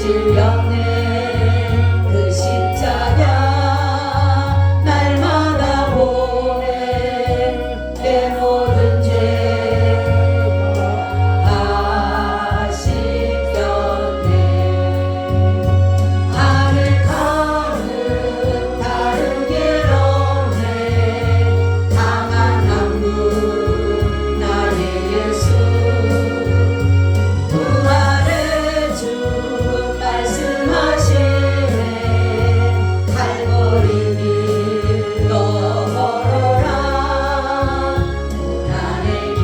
질렸네. 그 십자가 날마다 보내. 내 모든 죄 다 씻겼네. 하늘 가득 다르게 넘네. 강한 한분 나의 예수. 부활의 주 말씀하시네. 갈보리 길 너 걸어라. 고난의 길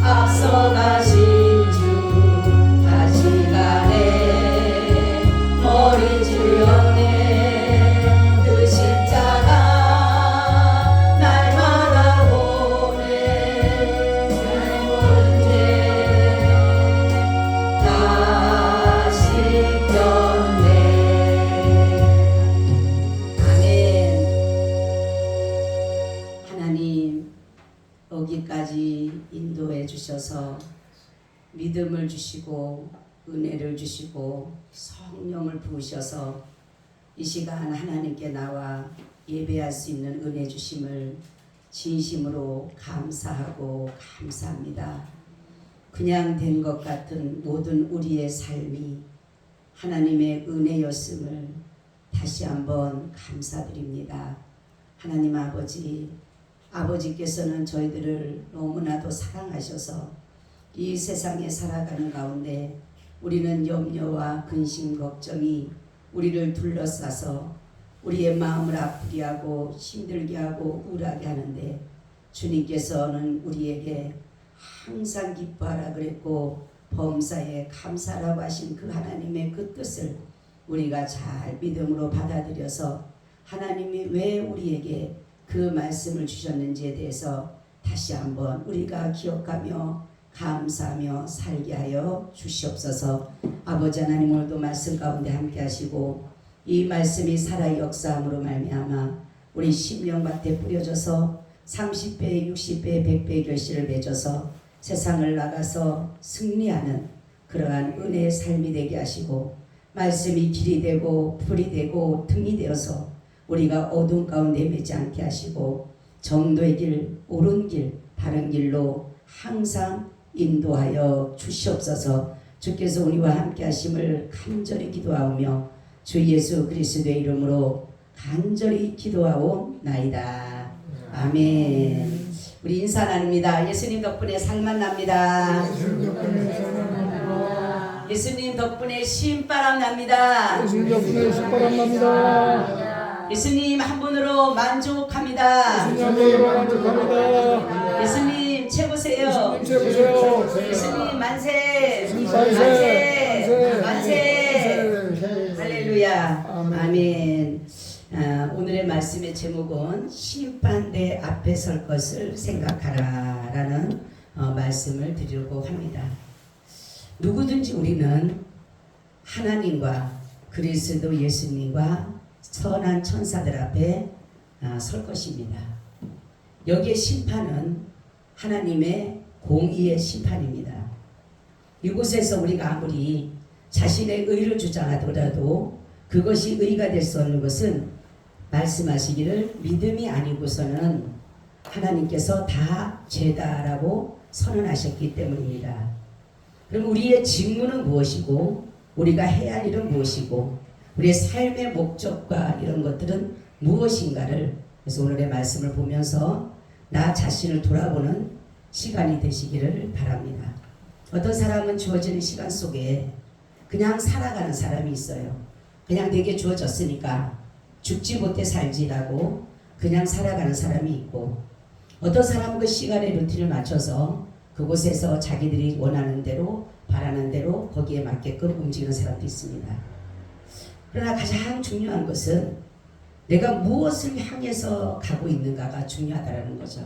앞서가신 주 다시 가네. 머리 찔렸네. 그 십자가 날마다 보내. 내 모든 죄 다 씻겼네. 아멘. 하나님, 여기까지 인도해 주셔서 믿음을 주시고 은혜를 주시고 성령을 부으셔서 이 시간 하나님께 나와 예배할 수 있는 은혜 주심을 진심으로 감사하고 감사합니다. 그냥 된 것 같은 모든 우리의 삶이 하나님의 은혜였음을 다시 한번 감사드립니다. 하나님 아버지께서는 저희들을 너무나도 사랑하셔서 이 세상에 살아가는 가운데 우리는 염려와 근심 걱정이 우리를 둘러싸서 우리의 마음을 아프게 하고 힘들게 하고 우울하게 하는데, 주님께서는 우리에게 항상 기뻐하라 그랬고 범사에 감사라고 하신 그 하나님의 그 뜻을 우리가 잘 믿음으로 받아들여서 하나님이 왜 우리에게 그 말씀을 주셨는지에 대해서 다시 한번 우리가 기억하며 감사하며 살게 하여 주시옵소서. 아버지 하나님, 오늘도 말씀 가운데 함께 하시고 이 말씀이 살아 역사함으로 말미암아 우리 심령밭에 뿌려져서 30배, 60배, 100배의 결실을 맺어서 세상을 나가서 승리하는 그러한 은혜의 삶이 되게 하시고, 말씀이 길이 되고 불이 되고 등이 되어서 우리가 어두운 가운데 매지 않게 하시고 정도의 길, 옳은 길, 바른 길로 항상 인도하여 주시옵소서. 주께서 우리와 함께 하심을 간절히 기도하오며 주 예수 그리스도의 이름으로 간절히 기도하옵나이다. 아멘. 우리 인사 나눕니다. 예수님 덕분에 살만 납니다. 예수님 덕분에 신바람 납니다. 예수님 덕분에 신바람 납니다. 예수님 한 분으로 만족합니다. 예수님 한 분으로 만족합니다. 예수님 최고세요. 예수님 최고세요. 예수님 만세. 만세. 만세. 할렐루야. 아멘. 오늘의 말씀의 제목은 심판대 앞에 설 것을 생각하라 라는 말씀을 드리려고 합니다. 누구든지 우리는 하나님과 그리스도 예수님과 선한 천사들 앞에 설 것입니다. 여기에 심판은 하나님의 공의의 심판입니다. 이곳에서 우리가 아무리 자신의 의를 주장하더라도 그것이 의가 될 수 없는 것은 말씀하시기를 믿음이 아니고서는 하나님께서 다 죄다라고 선언하셨기 때문입니다. 그럼 우리의 직무는 무엇이고 우리가 해야 할 일은 무엇이고 우리의 삶의 목적과 이런 것들은 무엇인가를, 그래서 오늘의 말씀을 보면서 나 자신을 돌아보는 시간이 되시기를 바랍니다. 어떤 사람은 주어지는 시간 속에 그냥 살아가는 사람이 있어요. 그냥 내게 주어졌으니까 죽지 못해 살지라고 그냥 살아가는 사람이 있고, 어떤 사람은 그 시간의 루틴을 맞춰서 그곳에서 자기들이 원하는 대로 바라는 대로 거기에 맞게끔 움직이는 사람도 있습니다. 그러나 가장 중요한 것은 내가 무엇을 향해서 가고 있는가가 중요하다는 거죠.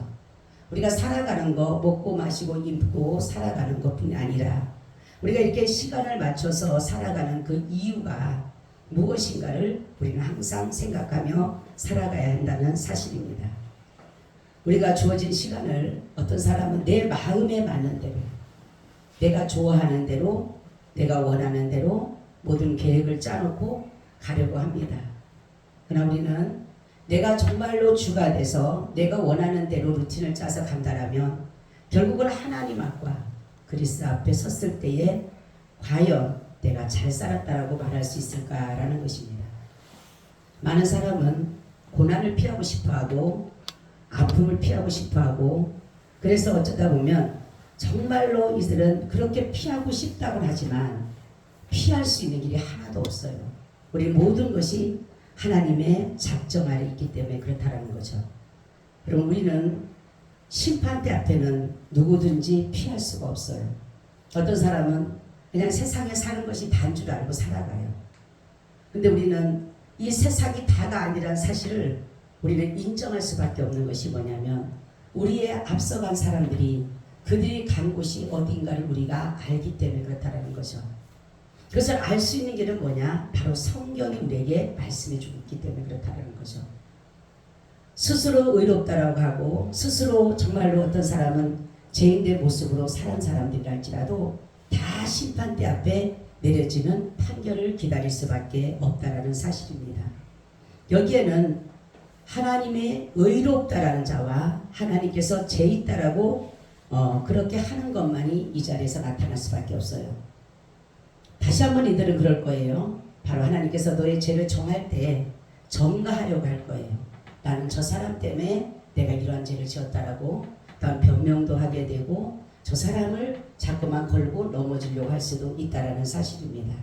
우리가 살아가는 거, 먹고 마시고 입고 살아가는 것뿐이 아니라 우리가 이렇게 시간을 맞춰서 살아가는 그 이유가 무엇인가를 우리는 항상 생각하며 살아가야 한다는 사실입니다. 우리가 주어진 시간을 어떤 사람은 내 마음에 맞는 대로, 내가 좋아하는 대로 내가 원하는 대로 모든 계획을 짜놓고 가려고 합니다. 그러나 우리는 내가 정말로 주가 돼서 내가 원하는 대로 루틴을 짜서 간다라면 결국은 하나님 앞과 그리스도 앞에 섰을 때에 과연 내가 잘 살았다라고 말할 수 있을까라는 것입니다. 많은 사람은 고난을 피하고 싶어하고 아픔을 피하고 싶어하고 그래서 어쩌다 보면 정말로 이들은 그렇게 피하고 싶다고는 하지만 피할 수 있는 길이 하나도 없어요. 우리 모든 것이 하나님의 작정 아래 있기 때문에 그렇다라는 거죠. 그럼 우리는 심판대 앞에는 누구든지 피할 수가 없어요. 어떤 사람은 그냥 세상에 사는 것이 다인 줄 알고 살아가요. 근데 우리는 이 세상이 다가 아니라는 사실을 우리는 인정할 수밖에 없는 것이 뭐냐면 우리의 앞서간 사람들이 그들이 간 곳이 어딘가를 우리가 알기 때문에 그렇다라는 거죠. 그것을 알 수 있는 길은 뭐냐? 바로 성경이 우리에게 말씀해 주고 있기 때문에 그렇다라는 거죠. 스스로 의롭다라고 하고 스스로 정말로 어떤 사람은 죄인의 모습으로 살은 사람들이랄지라도 다 심판대 앞에 내려지는 판결을 기다릴 수밖에 없다라는 사실입니다. 여기에는 하나님의 의롭다라는 자와 하나님께서 죄 있다라고 그렇게 하는 것만이 이 자리에서 나타날 수밖에 없어요. 다시 한번 이들은 그럴 거예요. 바로 하나님께서 너의 죄를 정할 때 전가하려고 할 거예요. 나는 저 사람 때문에 내가 이러한 죄를 지었다라고 다음 변명도 하게 되고 저 사람을 자꾸만 걸고 넘어지려고 할 수도 있다라는 사실입니다.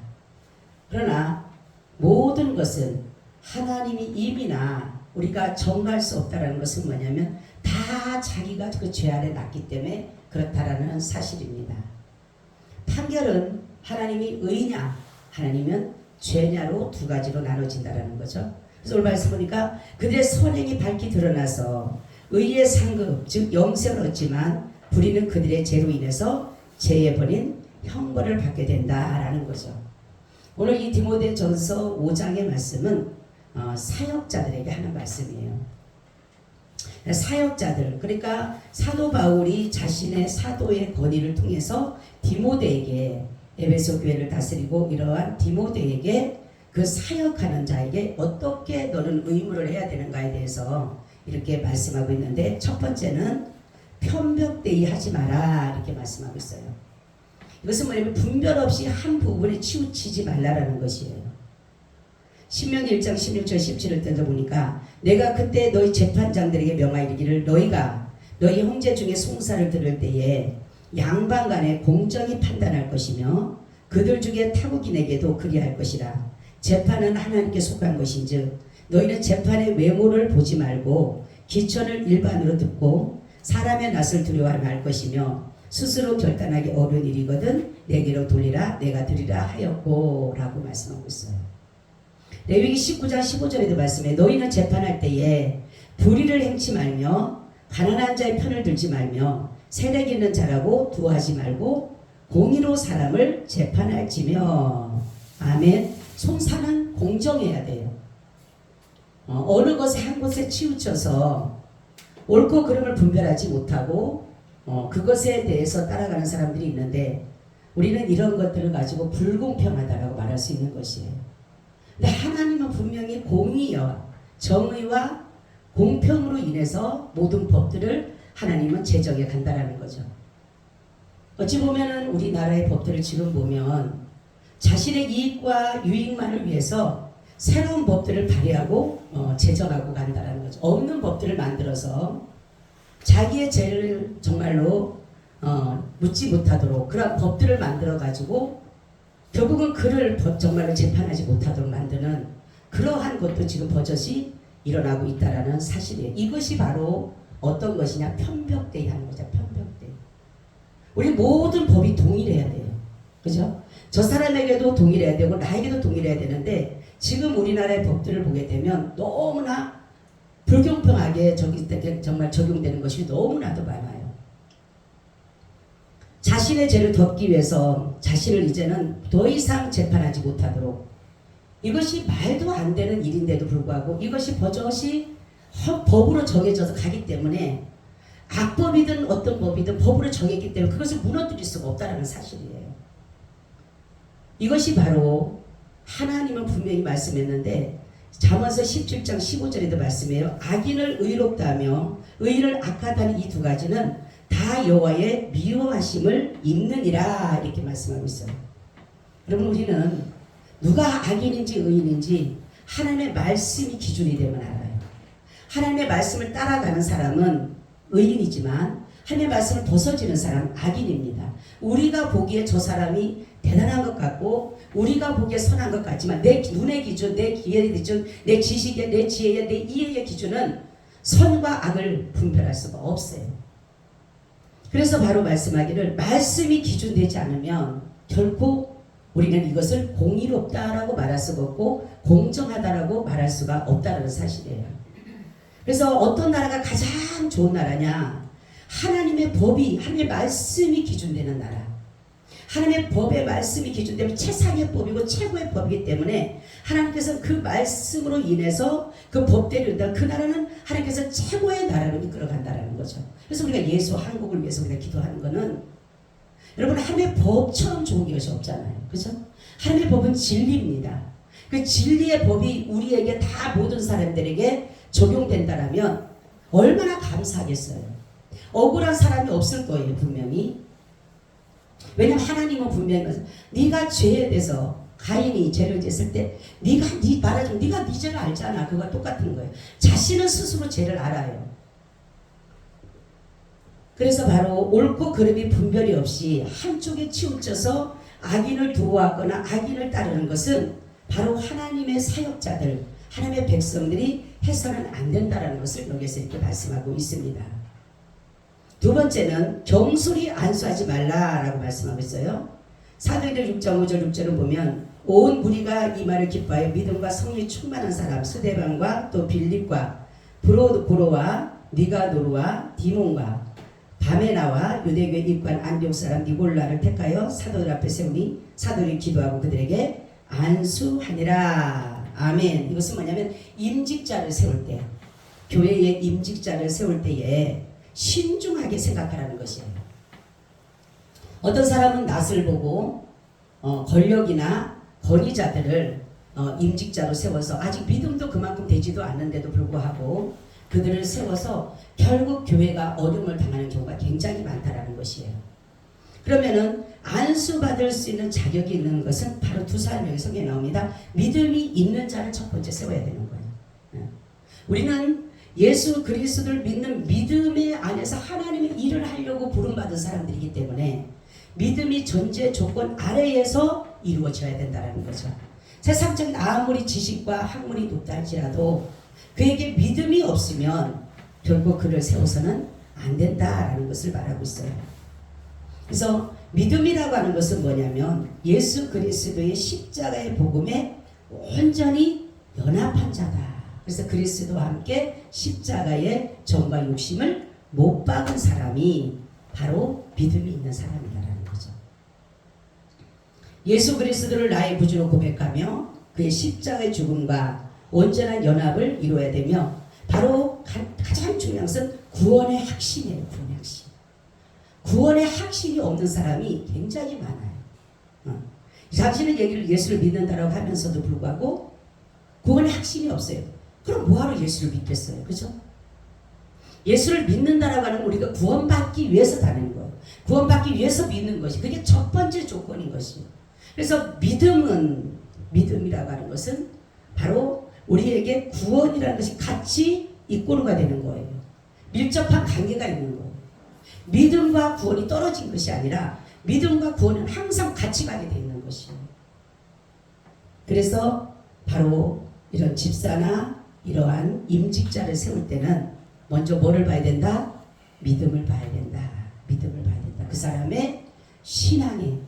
그러나 모든 것은 하나님이 이미나 우리가 정할 수 없다라는 것은 뭐냐면 다 자기가 그 죄 아래 났기 때문에 그렇다라는 사실입니다. 판결은 하나님이 의냐 하나님은 죄냐로 두 가지로 나눠진다라는 거죠. 그래서 오늘 말씀 보니까 그들의 선행이 밝히 드러나서 의의 상급 즉 영생을 얻지만 불의는 그들의 죄로 인해서 죄에 버린 형벌을 받게 된다라는 거죠. 오늘 이 디모데전서 5장의 말씀은 사역자들에게 하는 말씀이에요. 사역자들 그러니까 사도 바울이 자신의 사도의 권위를 통해서 디모데에게 에베소 교회를 다스리고 이러한 디모데에게 그 사역하는 자에게 어떻게 너는 의무를 해야 되는가에 대해서 이렇게 말씀하고 있는데 첫 번째는 편벽되이 하지 마라 이렇게 말씀하고 있어요. 이것은 뭐냐면 분별 없이 한 부분에 치우치지 말라라는 것이에요. 신명기 1장 16절 17절 때도 보니까 내가 그때 너희 재판장들에게 명하이르기를 너희가 너희 형제 중에 송사를 들을 때에 양방 간에 공정히 판단할 것이며 그들 중에 타국인에게도 그리할 것이라. 재판은 하나님께 속한 것인즉 너희는 재판의 외모를 보지 말고 기천을 일반으로 듣고 사람의 낯을 두려워하지 말 것이며 스스로 결단하기 어려운 일이거든 내게로 돌리라 내가 드리라 하였고 라고 말씀하고 있어요. 레위기 19장 15절에도 말씀해 너희는 재판할 때에 불의를 행치 말며 가난한 자의 편을 들지 말며 세력 있는 자라고 두어하지 말고 공의로 사람을 재판할지며. 아멘. 송사는 공정해야 돼요. 어느 것에 한 곳에 치우쳐서 옳고 그름을 분별하지 못하고 그것에 대해서 따라가는 사람들이 있는데 우리는 이런 것들을 가지고 불공평하다라고 말할 수 있는 것이에요. 근데 하나님은 분명히 공의와 정의와 공평으로 인해서 모든 법들을 하나님은 제정해 간다라는 거죠. 어찌 보면은 우리나라의 법들을 지금 보면 자신의 이익과 유익만을 위해서 새로운 법들을 발의하고 제정하고 간다라는 거죠. 없는 법들을 만들어서 자기의 죄를 정말로 묻지 못하도록 그런 법들을 만들어 가지고 결국은 그를 정말로 재판하지 못하도록 만드는 그러한 것도 지금 버젓이 일어나고 있다라는 사실이에요. 이것이 바로 어떤 것이냐? 편벽대이 하는 거죠. 편벽대이. 우리 모든 법이 동일해야 돼요. 그죠? 저 사람에게도 동일해야 되고 나에게도 동일해야 되는데 지금 우리나라의 법들을 보게 되면 너무나 불공평하게 정말 적용되는 것이 너무나도 많아요. 자신의 죄를 덮기 위해서 자신을 이제는 더 이상 재판하지 못하도록 이것이 말도 안 되는 일인데도 불구하고 이것이 버젓이 법으로 정해져서 가기 때문에 악법이든 어떤 법이든 법으로 정했기 때문에 그것을 무너뜨릴 수가 없다는 사실이에요. 이것이 바로 하나님은 분명히 말씀했는데 잠언서 17장 15절에도 말씀해요. 악인을 의롭다 하며 의인을 악하다는 이 두 가지는 다 여호와의 미워하심을 입느니라 이렇게 말씀하고 있어요. 여러분 우리는 누가 악인인지 의인인지 하나님의 말씀이 기준이 되면 알아요. 하나님의 말씀을 따라가는 사람은 의인이지만 하나님의 말씀을 벗어지는 사람은 악인입니다. 우리가 보기에 저 사람이 대단한 것 같고 우리가 보기에 선한 것 같지만 내 눈의 기준, 내 기회의 기준, 내 지식의, 내 지혜의, 내 이해의 기준은 선과 악을 분별할 수가 없어요. 그래서 바로 말씀하기를 말씀이 기준되지 않으면 결코 우리는 이것을 공의롭다라고 말할 수가 없고 공정하다라고 말할 수가 없다는 사실이에요. 그래서 어떤 나라가 가장 좋은 나라냐? 하나님의 법이, 하나님의 말씀이 기준되는 나라. 하나님의 법의 말씀이 기준되면 최상의 법이고 최고의 법이기 때문에 하나님께서 그 말씀으로 인해서 그 법대로 인다. 그 나라는 하나님께서 최고의 나라로 이끌어간다는 거죠. 그래서 우리가 예수 한국을 위해서 우리가 기도하는 거는 여러분 하나님의 법처럼 좋은 것이 없잖아요. 그렇죠? 하나님의 법은 진리입니다. 그 진리의 법이 우리에게 다 모든 사람들에게 적용된다라면 얼마나 감사하겠어요. 억울한 사람이 없을 거예요. 분명히. 왜냐하면 하나님은 분명히 네가 죄에 대해서 가인이 죄를 지었을 때 네가 말하자면 네가 네 죄를 알잖아. 그거와 똑같은 거예요. 자신은 스스로 죄를 알아요. 그래서 바로 옳고 그름이 분별이 없이 한쪽에 치우쳐서 악인을 도와하거나 악인을 따르는 것은 바로 하나님의 사역자들, 하나님의 백성들이 해서는 안 된다는 것을 여기서 이렇게 말씀하고 있습니다. 두 번째는 경솔히 안수하지 말라라고 말씀하고 있어요. 사도행전 6장 5절 6절을 보면 온 무리가 이 말을 기뻐하여 믿음과 성령이 충만한 사람 스데반과 또 빌립과 브로와 니가노르와 디몬과 바메나와 유대교의 입관 안디옥 사람 니골라를 택하여 사도들 앞에 세우니 사도들이 기도하고 그들에게 안수하니라. 아멘. 이것은 뭐냐면 임직자를 세울 때, 교회의 임직자를 세울 때에 신중하게 생각하라는 것이에요. 어떤 사람은 낯을 보고 권력이나 권위자들을 임직자로 세워서 아직 믿음도 그만큼 되지도 않는데도 불구하고 그들을 세워서 결국 교회가 어려움을 당하는 경우가 굉장히 많다라는 것이에요. 그러면은 안수받을 수 있는 자격이 있는 것은 바로 두 사람이 여기 성경에 나옵니다. 믿음이 있는 자를 첫 번째 세워야 되는 거예요. 우리는 예수 그리스도를 믿는 믿음의 안에서 하나님의 일을 하려고 부름받은 사람들이기 때문에 믿음이 전제 조건 아래에서 이루어져야 된다는 거죠. 세상적인 아무리 지식과 학문이 높다 할지라도 그에게 믿음이 없으면 결국 그를 세워서는 안 된다라는 것을 말하고 있어요. 그래서 믿음이라고 하는 것은 뭐냐면 예수 그리스도의 십자가의 복음에 온전히 연합한 자다. 그래서 그리스도와 함께 십자가의 정과 욕심을 못 박은 사람이 바로 믿음이 있는 사람이라는 거죠. 예수 그리스도를 나의 구주로 고백하며 그의 십자가의 죽음과 온전한 연합을 이루어야 되며 바로 가장 중요한 것은 구원의 확신이에요. 구원의 확신. 구원의 확신이 없는 사람이 굉장히 많아요. 당신은 예수를 믿는다라고 하면서도 불구하고 구원의 확신이 없어요. 그럼 뭐하러 예수를 믿겠어요? 그죠? 예수를 믿는다라고 하는 우리가 구원받기 위해서 다니는 거예요. 구원받기 위해서 믿는 것이 그게 첫 번째 조건인 것이에요. 그래서 믿음이라고 하는 것은 바로 우리에게 구원이라는 것이 같이 이꼬르가 되는 거예요. 밀접한 관계가 있는 거예요. 믿음과 구원이 떨어진 것이 아니라 믿음과 구원은 항상 같이 가게 되어 있는 것이에요. 그래서 바로 이런 집사나 이러한 임직자를 세울 때는 먼저 뭐를 봐야 된다? 믿음을 봐야 된다. 믿음을 봐야 된다. 그 사람의 신앙이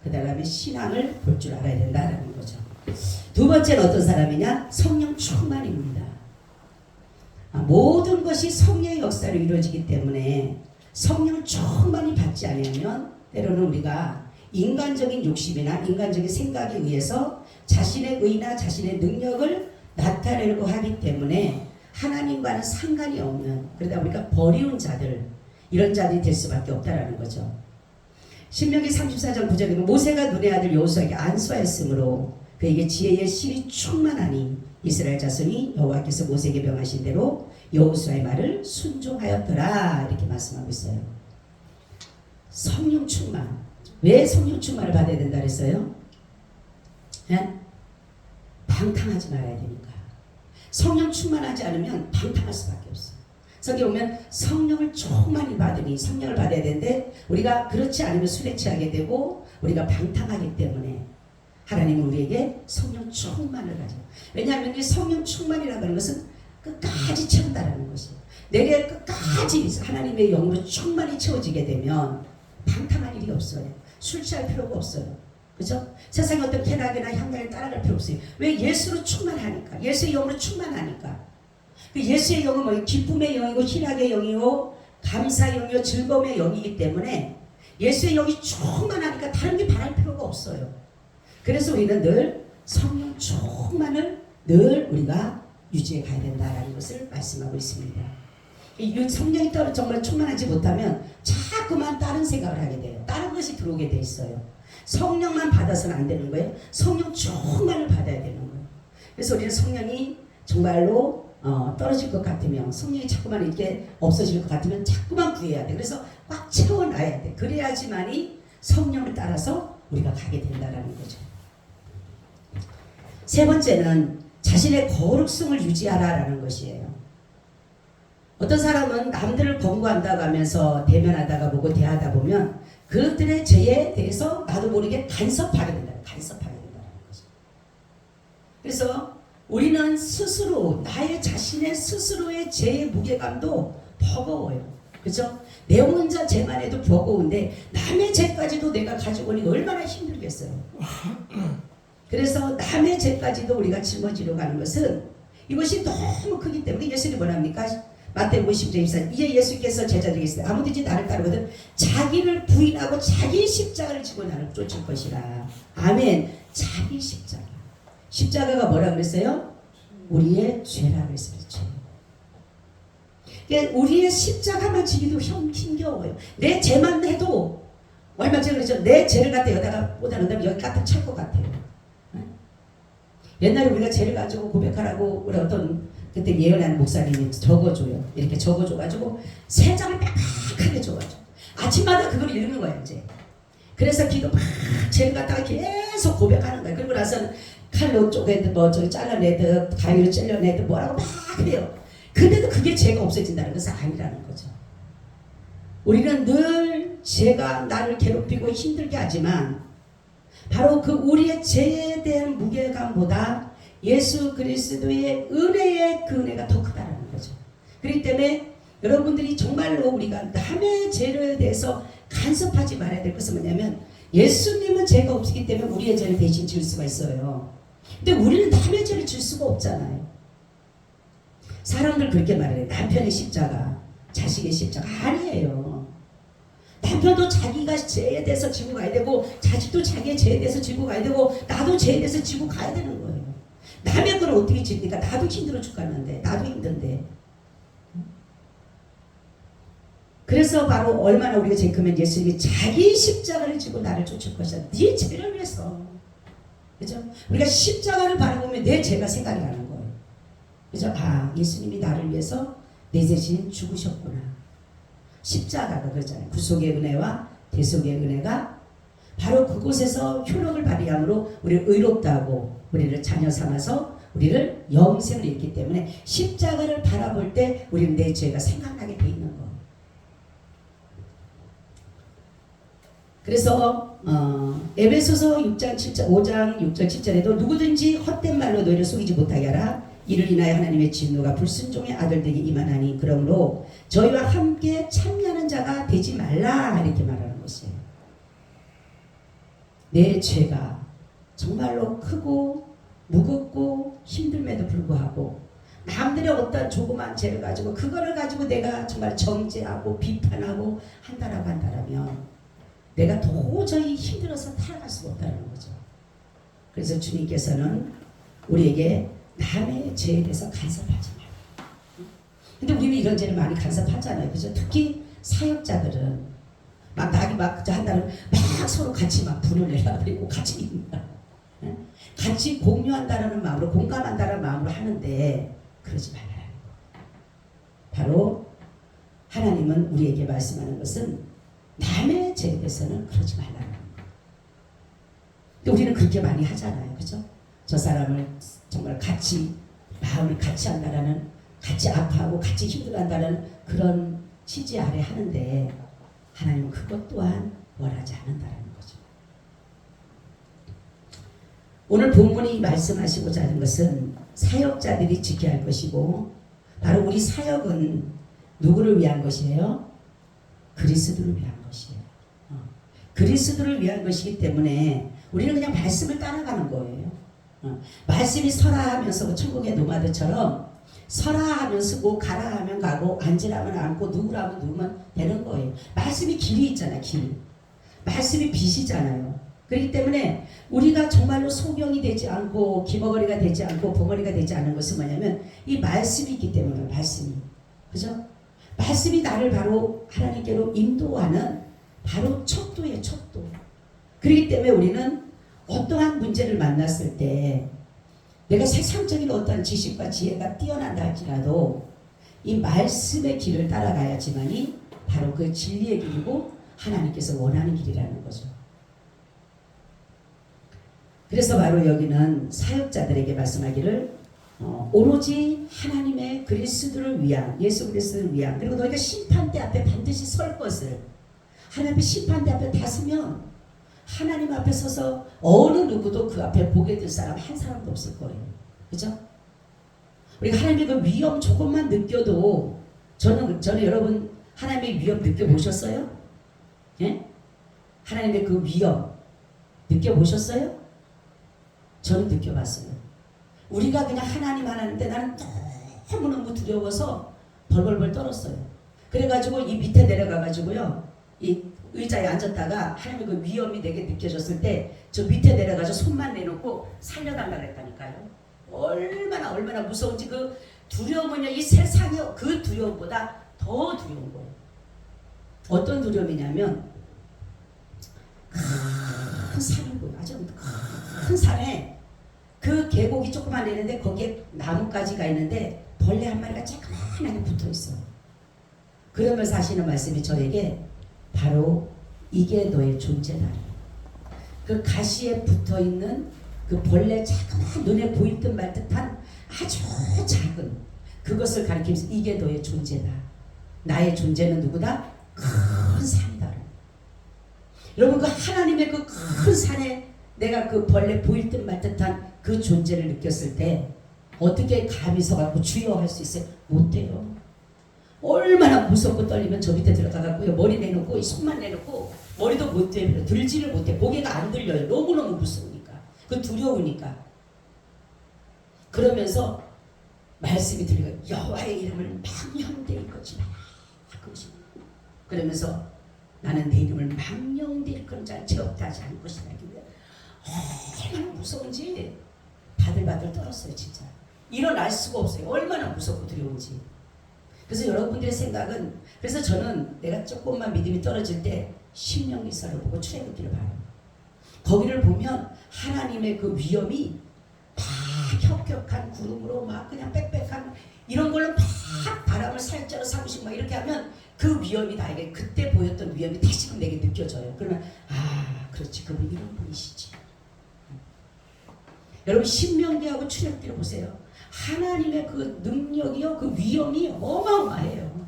그 사람의 신앙을 볼 줄 알아야 된다라는 거죠. 두 번째는 어떤 사람이냐? 성령 충만입니다. 모든 것이 성령의 역사로 이루어지기 때문에 성령을 충만히 받지 않으면 때로는 우리가 인간적인 욕심이나 인간적인 생각에 의해서 자신의 의나 자신의 능력을 나타내려고 하기 때문에 하나님과는 상관이 없는 그러다 보니까 버리운 자들 이런 자들이 될 수밖에 없다라는 거죠. 신명기 34장 9절에 모세가 눈의 아들 여호수아에게 안수하였으므로 그에게 지혜의 실이 충만하니 이스라엘 자손이 여호와께서 모세에게 명하신 대로 여호수아의 말을 순종하였더라 이렇게 말씀하고 있어요. 성령 충만. 왜 성령 충만을 받아야 된다 그랬어요? 예? 방탕하지 말아야 되니까. 성령 충만하지 않으면 방탕할 수밖에 없어요. 성경에 보면 성령을 충만히 받으니 성령을 받아야 되는데 우리가 그렇지 않으면 술에 취하게 되고 우리가 방탕하기 때문에 하나님은 우리에게 성령 충만을 가져. 왜냐하면 이 성령 충만이라고 하는 것은 끝까지 채운다라는 것이에요. 내게 끝까지 하나님의 영으로 충만히 채워지게 되면 방탕할 일이 없어요. 술 취할 필요가 없어요. 그죠? 세상의 어떤 쾌락이나 향락에 따라갈 필요 없어요. 왜? 예수로 충만하니까. 예수의 영으로 충만하니까. 그 예수의 영은 뭐 기쁨의 영이고 희락의 영이고 감사의 영이고 즐거움의 영이기 때문에 예수의 영이 충만하니까 다른 게 바랄 필요가 없어요. 그래서 우리는 늘 성령 충만을 늘 우리가 유지해 가야 된다라는 것을 말씀하고 있습니다. 이 성령이 따로 정말 충만하지 못하면 자꾸만 다른 생각을 하게 돼요. 다른 것이 들어오게 돼 있어요. 성령만 받아서는 안 되는 거예요. 성령 충만을 받아야 되는 거예요. 그래서 우리는 성령이 정말로 떨어질 것 같으면 성령이 자꾸만 이렇게 없어질 것 같으면 자꾸만 구해야 돼. 그래서 꽉 채워놔야 돼. 그래야지만이 성령을 따라서 우리가 가게 된다라는 거죠. 세 번째는 자신의 거룩성을 유지하라라는 것이에요. 어떤 사람은 남들을 권고한다고 하면서 대면하다가 보고 대하다 보면 그들의 죄에 대해서 나도 모르게 간섭하게 된다. 간섭하게 된다는 거죠. 그래서 우리는 스스로 나의 자신의 스스로의 죄의 무게감도 버거워요. 그렇죠? 내 혼자 죄만 해도 버거운데 남의 죄까지도 내가 가지고 오니 얼마나 힘들겠어요. 그래서 남의 죄까지도 우리가 짊어지려 가는 것은 이것이 너무 크기 때문에 예수님이 뭐랍니까? 마태복음 10장 24절 이제 예수께서 제자들에게 있으되 아무든지 나를 따르거든 자기를 부인하고 자기 십자가를 지고 나를 쫓을 것이라. 아멘. 자기 십자가. 십자가가 뭐라 그랬어요? 우리의 죄라 그랬어요. 죄. 그러니까 우리의 십자가만 지기도 힘겨워요. 내 죄만 해도 얼마 전에 그랬죠. 내 죄를 갖다 여기다가 꽂아 놓는다면 여기 가득 찰 것 같아요. 옛날에 우리가 죄를 가지고 고백하라고 우리 어떤 그때 예언하는 목사님이 적어줘요. 이렇게 적어줘가지고 세 장을 빽빽하게 줘가지고 아침마다 그걸 읽는 거예요. 이제 그래서 기도 막 죄를 갖다가 계속 고백하는 거예요. 그리고 나서는 칼로 쪼개든 뭐 저기 잘라내든 가위로 찔러내든 뭐라고 막 해요. 근데도 그게 죄가 없어진다는 것은 아니라는 거죠. 우리는 늘 죄가 나를 괴롭히고 힘들게 하지만 바로 그 우리의 죄에 대한 무게감보다 예수 그리스도의 은혜의 그 은혜가 더 크다는 거죠. 그렇기 때문에 여러분들이 정말로 우리가 남의 죄에 대해서 간섭하지 말아야 될 것은 뭐냐면 예수님은 죄가 없기 때문에 우리의 죄를 대신 질 수가 있어요. 근데 우리는 남의 죄를 질 수가 없잖아요. 사람들 그렇게 말해요. 남편의 십자가, 자식의 십자가 아니에요. 남편도 자기가 죄에 대해서 지고 가야 되고 자식도 자기의 죄에 대해서 지고 가야 되고 나도 죄에 대해서 지고 가야 되는 거예요. 남의 걸 어떻게 집니까? 나도 힘들어 죽겠는데 나도 힘든데. 그래서 바로 얼마나 우리가 죄 크면 예수님이 자기 십자가를 지고 나를 쫓을 것이다. 네 죄를 위해서. 그죠? 우리가 십자가를 바라보면 내 죄가 생각이 나는 거예요. 그죠? 아, 예수님이 나를 위해서 내 대신 죽으셨구나. 십자가가 그러잖아요. 구속의 은혜와 대속의 은혜가 바로 그곳에서 효력을 발휘함으로 우리를 의롭다고 우리를 자녀 삼아서 우리를 영생을 잃기 때문에 십자가를 바라볼 때 우리는 내 죄가 생각나게 돼 있는 거예요. 그래서 에베소서 6장 7절 5장 6절 7절에도 누구든지 헛된 말로 너희를 속이지 못하게 하라. 이를 인하여 하나님의 진노가 불순종의 아들들에게 임하나니 그러므로 저희와 함께 참여하는 자가 되지 말라 이렇게 말하는 것이에요. 내 죄가 정말로 크고 무겁고 힘듦에도 불구하고 남들의 어떤 조그만 죄를 가지고 그거를 가지고 내가 정말 정죄하고 비판하고 한다라면 내가 도저히 힘들어서 살아갈 수가 없다는 거죠. 그래서 주님께서는 우리에게 남의 죄에 대해서 간섭하지 말고. 근데 우리는 이런 죄를 많이 간섭하잖아요. 그죠? 특히 사역자들은 막 낙이 막 한다는 막 서로 같이 막 분을 내라 그리고 같이 있는다. 예? 같이 공유한다는 마음으로 공감한다는 마음으로 하는데 그러지 말라는 거. 바로 하나님은 우리에게 말씀하는 것은 남의 죄에 대해서는 그러지 말라는 거. 근데 우리는 그렇게 많이 하잖아요, 그죠? 저 사람을 정말 같이 마음을 같이 한다라는, 같이 아파하고 같이 힘들어한다는 그런 취지 아래 하는데 하나님은 그것 또한 원하지 않는다라는 거죠. 오늘 본문이 말씀하시고자 하는 것은 사역자들이 지켜야 할 것이고, 바로 우리 사역은 누구를 위한 것이에요? 그리스도를 위한 것이에요. 그리스도를 위한 것이기 때문에 우리는 그냥 말씀을 따라가는 거예요. 말씀이 서라 하면 서고 천국의 노마드처럼 서라 하면 서고 가라 하면 가고 앉으라면 앉고 누구라 하면 누우면 되는 거예요. 말씀이 길이 있잖아요. 길. 말씀이 빛이잖아요. 그렇기 때문에 우리가 정말로 소경이 되지 않고 기머거리가 되지 않고 벙어리가 되지 않는 것은 뭐냐면 이 말씀이 있기 때문에, 말씀이. 그죠? 말씀이 나를 바로 하나님께로 인도하는 바로 척도예요. 척도. 그렇기 때문에 우리는 어떠한 문제를 만났을 때 내가 세상적인 어떠한 지식과 지혜가 뛰어난다 할지라도 이 말씀의 길을 따라가야지만이 바로 그 진리의 길이고 하나님께서 원하는 길이라는 거죠. 그래서 바로 여기는 사역자들에게 말씀하기를 오로지 하나님의 그리스도를 위한, 예수 그리스도를 위한, 그리고 너희가 심판대 앞에 반드시 설 것을, 하나님 앞에 심판대 앞에 다 서면 하나님 앞에 서서 어느 누구도 그 앞에 보게 될 사람 한 사람도 없을 거예요. 그죠? 우리가 하나님의 그 위험 조금만 느껴도, 저는 여러분 하나님의 위험 느껴보셨어요? 예? 하나님의 그 위험 느껴보셨어요? 저는 느껴봤어요. 우리가 그냥 하나님 하나님인데 나는 너무너무 두려워서 벌벌벌 떨었어요. 그래가지고 이 밑에 내려가가지고요, 이 의자에 앉았다가 하나님의 그 위험이 내게 느껴졌을 때 저 밑에 내려가서 손만 내놓고 살려달라 그랬다니까요. 얼마나 무서운지. 그 두려움은요, 이 세상의 그 두려움보다 더 두려운 거예요. 어떤 두려움이냐면 큰 산을 보여. 아주 큰 산에 그 계곡이 조그만 데는데 거기에 나뭇가지가 있는데 벌레 한 마리가 쬐끄만하게 붙어 있어요. 그러면서 하시는 말씀이 저에게 바로 이게 너의 존재다. 그 가시에 붙어 있는 그 벌레 작은, 눈에 보일 듯 말 듯한 아주 작은 그것을 가리키면서 이게 너의 존재다. 나의 존재는 누구다? 큰 산이다. 여러분, 그 하나님의 그 큰 산에 내가 그 벌레 보일 듯 말 듯한 그 존재를 느꼈을 때 어떻게 감히 서갖고 주여 할 수 있어요? 못 돼요. 얼마나 무섭고 떨리면 저 밑에 들어가갖고요, 머리 내놓고 손만 내놓고 머리도 못 대요. 들지를 못해. 고개가 안 들려요. 너무너무 무서우니까. 그 두려우니까. 그러면서 말씀이 들려요. 여호와의 이름을 망령되이 거지 마라. 그러면서 나는 내 이름을 망령되이 거는 자를 죄없다 하지 않을 것이다. 얼마나 무서운지 바들바들 떨었어요. 진짜. 일어날 수가 없어요. 얼마나 무섭고 두려운지. 그래서 여러분들의 생각은, 그래서 저는 내가 조금만 믿음이 떨어질 때 신명기서를 보고 출애굽기를 봐요. 거기를 보면 하나님의 그 위엄이 막 혁혁한 구름으로 막 그냥 빽빽한 이런 걸로 막 바람을 살짝으로 삼으시고 막 이렇게 하면 그 위엄이 나에게 그때 보였던 위엄이 다시금 내게 느껴져요. 그러면 아, 그렇지, 그분 이런 분이시지. 여러분, 신명기하고 출애굽기를 보세요. 하나님의 그 능력이요, 그 위엄이 어마어마해요.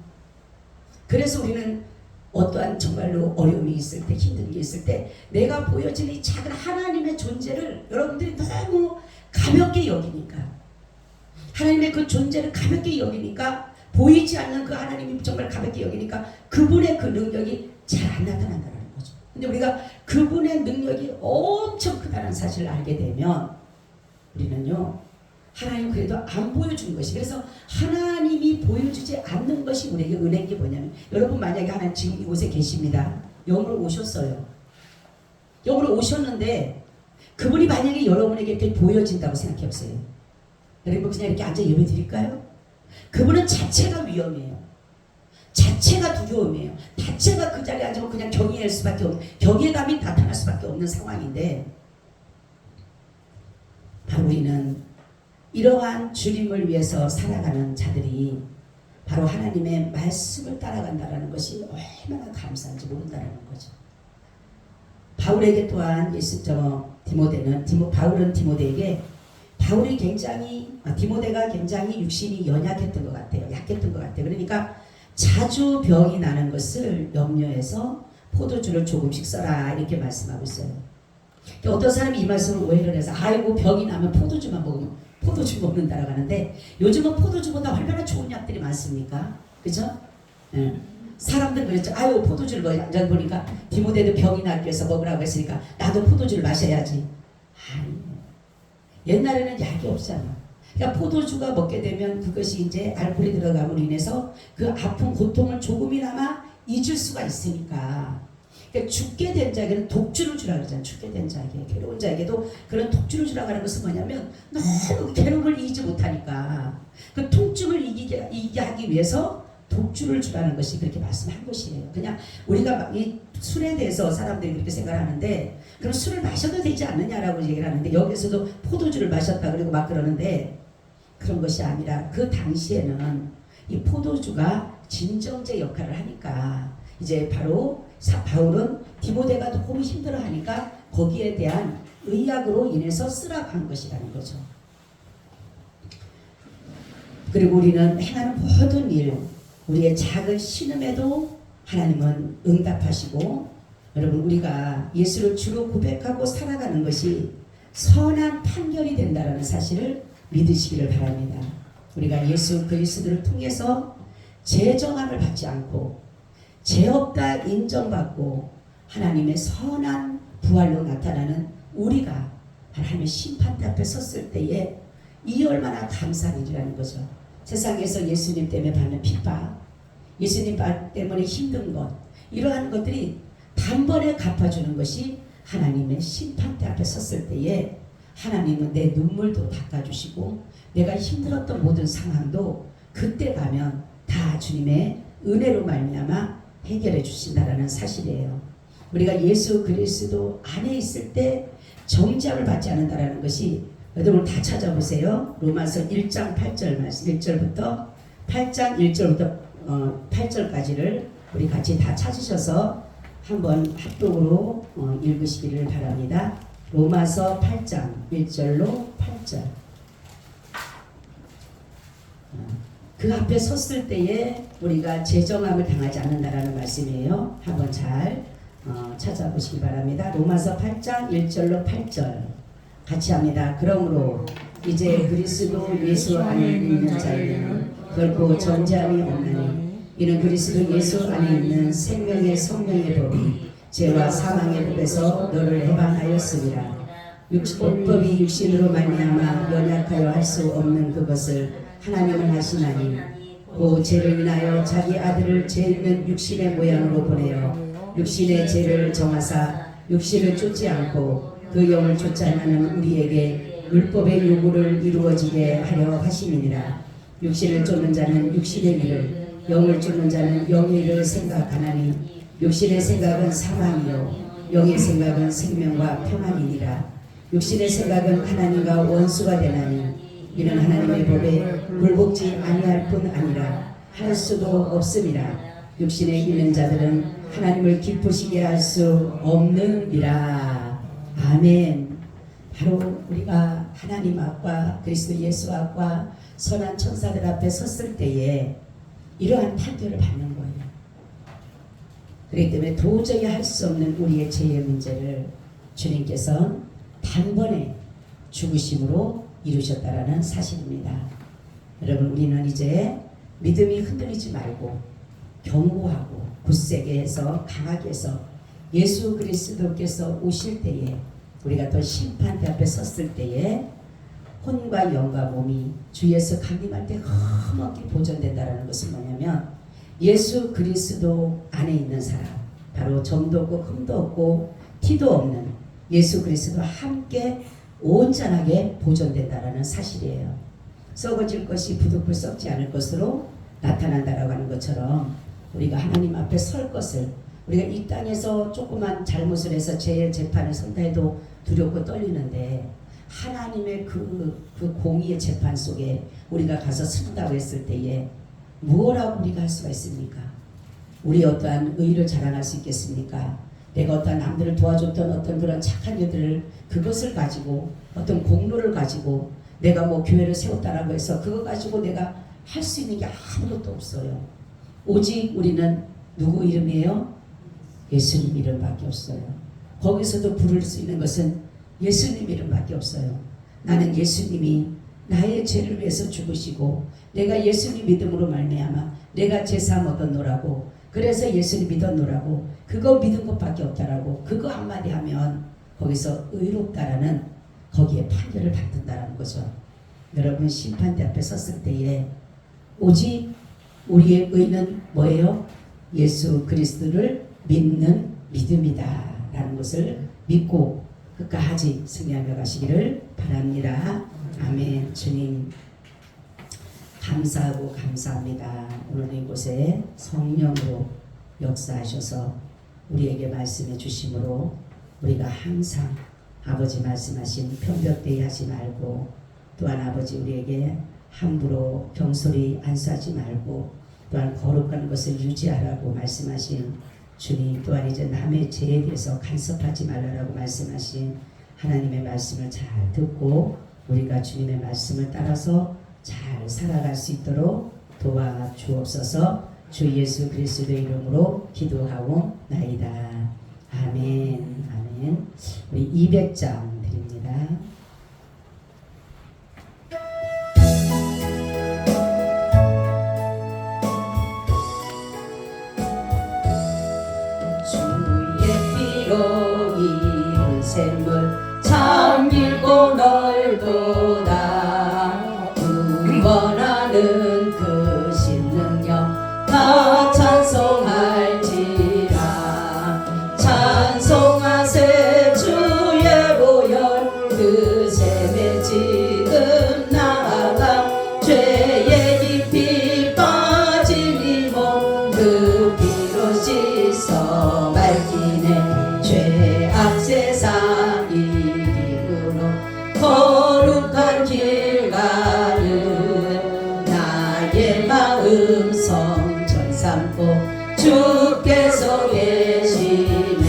그래서 우리는 어떠한 정말로 어려움이 있을 때, 힘든 게 있을 때 내가 보여지는 이 작은 하나님의 존재를 여러분들이 너무 가볍게 여기니까, 하나님의 그 존재를 가볍게 여기니까, 보이지 않는 그 하나님이 정말 가볍게 여기니까 그분의 그 능력이 잘 안 나타난다는 거죠. 근데 우리가 그분의 능력이 엄청 크다는 사실을 알게 되면 우리는요, 하나님 그래도 안 보여준 것이, 그래서 하나님이 보여주지 않는 것이 우리에게 은혜인 게 뭐냐면, 여러분 만약에 하나님 지금 이곳에 계십니다. 영으로 오셨어요. 영으로 오셨는데 그분이 만약에 여러분에게 이렇게 보여진다고 생각해 보세요. 여러분 그냥 이렇게 앉아 예배 드릴까요? 그분은 자체가 위험해요. 자체가 두려움이에요. 자체가 그 자리에 앉으면 그냥 경외할 수밖에 없는, 경외감이 나타날 수밖에 없는 상황인데, 바로 우리는 이러한 주님을 위해서 살아가는 자들이 바로 하나님의 말씀을 따라간다는 것이 얼마나 감사한지 모른다는 거죠. 바울에게 또한 바울은 디모데에게 바울이 디모데가 굉장히 육신이 연약했던 것 같아요. 약했던 것 같아요. 그러니까 자주 병이 나는 것을 염려해서 포도주를 조금씩 써라 이렇게 말씀하고 있어요. 그러니까 어떤 사람이 이 말씀을 오해를 해서 아이고 병이 나면 포도주만 먹으면 포도주 먹는다라고 하는데, 요즘은 포도주보다 얼마나 좋은 약들이 많습니까? 그죠? 네. 사람들 그랬죠. 아유 포도주를 먹자 보니까 디모데도 병이 나기 위해서 먹으라고 했으니까 나도 포도주를 마셔야지. 아니, 옛날에는 약이 없잖아. 그러니까 포도주가 먹게 되면 그것이 이제 알코올이 들어감으로 인해서 그 아픈 고통을 조금이나마 잊을 수가 있으니까. 그러니까 죽게 된 자에게는 독주를 주라 그러잖아요. 죽게 된 자에게, 괴로운 자에게도 그런 독주를 주라고 하는 것은 뭐냐면 너무 괴로움을 이기지 못하니까 그 통증을 이기게 하기 위해서 독주를 주라는 것이 그렇게 말씀한 것이에요. 그냥 우리가 이 술에 대해서 사람들이 그렇게 생각하는데, 그럼 술을 마셔도 되지 않느냐라고 얘기를 하는데, 여기서도 포도주를 마셨다 그리고 막 그러는데, 그런 것이 아니라 그 당시에는 이 포도주가 진정제 역할을 하니까 이제 바로 바울은 디모데가 너무 힘들어하니까 거기에 대한 의약으로 인해서 쓰라고 한 것이라는 거죠. 그리고 우리는 행하는 모든 일, 우리의 작은 신음에도 하나님은 응답하시고, 여러분 우리가 예수를 주로 고백하고 살아가는 것이 선한 판결이 된다는 사실을 믿으시기를 바랍니다. 우리가 예수 그리스도를 통해서 죄정함을 받지 않고 죄 없다 인정받고 하나님의 선한 부활로 나타나는 우리가 하나님의 심판대 앞에 섰을 때에 이 얼마나 감사한 일이라는 거죠. 세상에서 예수님 때문에 받는 핍박, 예수님 때문에 힘든 것, 이러한 것들이 단번에 갚아주는 것이 하나님의 심판대 앞에 섰을 때에 하나님은 내 눈물도 닦아주시고 내가 힘들었던 모든 상황도 그때 가면 다 주님의 은혜로 말미암아 해결해 주신다라는 사실이에요. 우리가 예수 그리스도 안에 있을 때 정죄함을 받지 않는다라는 것이, 여러분 다 찾아보세요. 로마서 1장 8절 말씀, 1절부터 8장 1절부터 8절까지를 우리 같이 다 찾으셔서 한번 합독으로 읽으시기를 바랍니다. 로마서 8장 1절로 8절. 그 앞에 섰을 때에 우리가 재정함을 당하지 않는다라는 말씀이에요. 한번 잘 찾아보시기 바랍니다. 로마서 8장 1절로 8절 같이 합니다. 그러므로 이제 그리스도 예수 안에 있는 자에게는 결코 전제함이 없나니, 이는 그리스도 예수 안에 있는 생명의 성령의 법이 죄와 사망의 법에서 너를 해방하였으리라. 법이 육신으로 말미암아 연약하여 할 수 없는 그것을 하나님은 하시나니, 그 죄를 인하여 자기 아들을 죄 있는 육신의 모양으로 보내어 육신의 죄를 정하사 육신을 쫓지 않고 그 영을 쫓지 않는 우리에게 율법의 요구를 이루어지게 하려 하심이니라. 육신을 쫓는 자는 육신의 일을, 영을 쫓는 자는 영의 일을 생각하나니, 육신의 생각은 사망이요 영의 생각은 생명과 평안이니라. 육신의 생각은 하나님과 원수가 되나니, 이는 하나님의 법에 굴복지 아니할 뿐 아니라 할 수도 없음이라. 육신에 있는 자들은 하나님을 기쁘시게 할 수 없느니라. 아멘. 바로 우리가 하나님 앞과 그리스도 예수 앞과 선한 천사들 앞에 섰을 때에 이러한 판결을 받는 거예요. 그렇기 때문에 도저히 할 수 없는 우리의 죄의 문제를 주님께서 단번에 죽으심으로 이루셨다라는 사실입니다. 여러분 우리는 이제 믿음이 흔들리지 말고 견고하고 굳세게 해서 강하게 해서 예수 그리스도께서 오실 때에 우리가 또 심판대 앞에 섰을 때에 혼과 영과 몸이 주 예수 강림할 때 흠없게 보존된다는 것은 뭐냐면, 예수 그리스도 안에 있는 사람, 바로 점도 없고 흠도 없고 티도 없는 예수 그리스도와 함께 온전하게 보존된다는 사실이에요. 썩어질 것이 부득불 썩지 않을 것으로 나타난다라고 하는 것처럼 우리가 하나님 앞에 설 것을, 우리가 이 땅에서 조그만 잘못을 해서 죄의 재판을 선다 해도 두렵고 떨리는데 하나님의 그 공의의 재판 속에 우리가 가서 선다고 했을 때에 무엇라고 우리가 할 수가 있습니까? 우리 어떠한 의의를 자랑할 수 있겠습니까? 내가 어떠한 남들을 도와줬던 어떤 그런 착한 일들을 그것을 가지고 어떤 공로를 가지고 내가 뭐 교회를 세웠다라고 해서 그거 가지고 내가 할 수 있는 게 아무것도 없어요. 오직 우리는 누구 이름이에요? 예수님 이름밖에 없어요. 거기서도 부를 수 있는 것은 예수님 이름밖에 없어요. 나는 예수님이 나의 죄를 위해서 죽으시고 내가 예수님 믿음으로 말미암아 내가 제사함 얻었노라고, 그래서 예수님 믿었노라고, 그거 믿은 것밖에 없다라고, 그거 한마디 하면 거기서 의롭다라는 거기에 판결을 받는다라는 거죠. 여러분 심판대 앞에 섰을 때에 오직 우리의 의는 뭐예요? 예수 그리스도를 믿는 믿음이다 라는 것을 믿고 끝까지 승리하며 가시기를 바랍니다. 아멘. 주님 감사하고 감사합니다. 오늘 이곳에 성령으로 역사하셔서 우리에게 말씀해 주심으로 우리가 항상 아버지 말씀하신 편벽되이 하지 말고, 또한 아버지 우리에게 함부로 병소리 안 싸지 말고, 또한 거룩한 것을 유지하라고 말씀하신 주님, 또한 이제 남의 죄에 대해서 간섭하지 말라라고 말씀하신 하나님의 말씀을 잘 듣고 우리가 주님의 말씀을 따라서 잘 살아갈 수 있도록 도와주옵소서. 주 예수 그리스도의 이름으로 기도하옵나이다. 아멘. 아멘. 우리 200장 드립니다. 이룬 샘물 참 길고 넓도다. 구원하는 그 신능력 다 찬송할지라. 찬송하세 주의 보혈 그 샘에 지금 나아가 죄의 깊이 빠진 이 몸 그 피로 씻어 밝히네. 죄악 세상 이기으로 거룩한 길 가는 나의 마음 성전 삼고 주께서 계시네.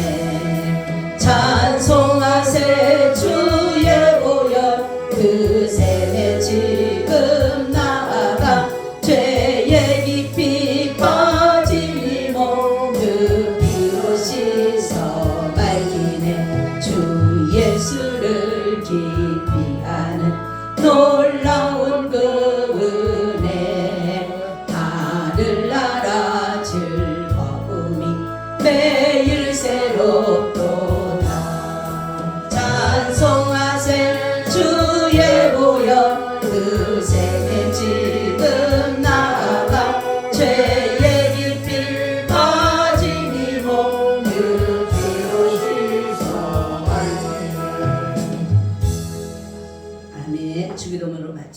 찬송하세 주의 보혈 그 샘에 지금 나아가 죄의 깊이 빠진 이 몸 그 피로 씻어 밝히네. 주 예수를 깊이 아는 놀라운 그 은혜, 하늘나라 즐거움이 매일 새롭도다. 찬송하세 주의 보혈 그 샘에 지금 나아가 죄의 깊이 빠진 이 몸 그 피로 씻어 밝히네. 아멘. 주기도문으로 마칩니다.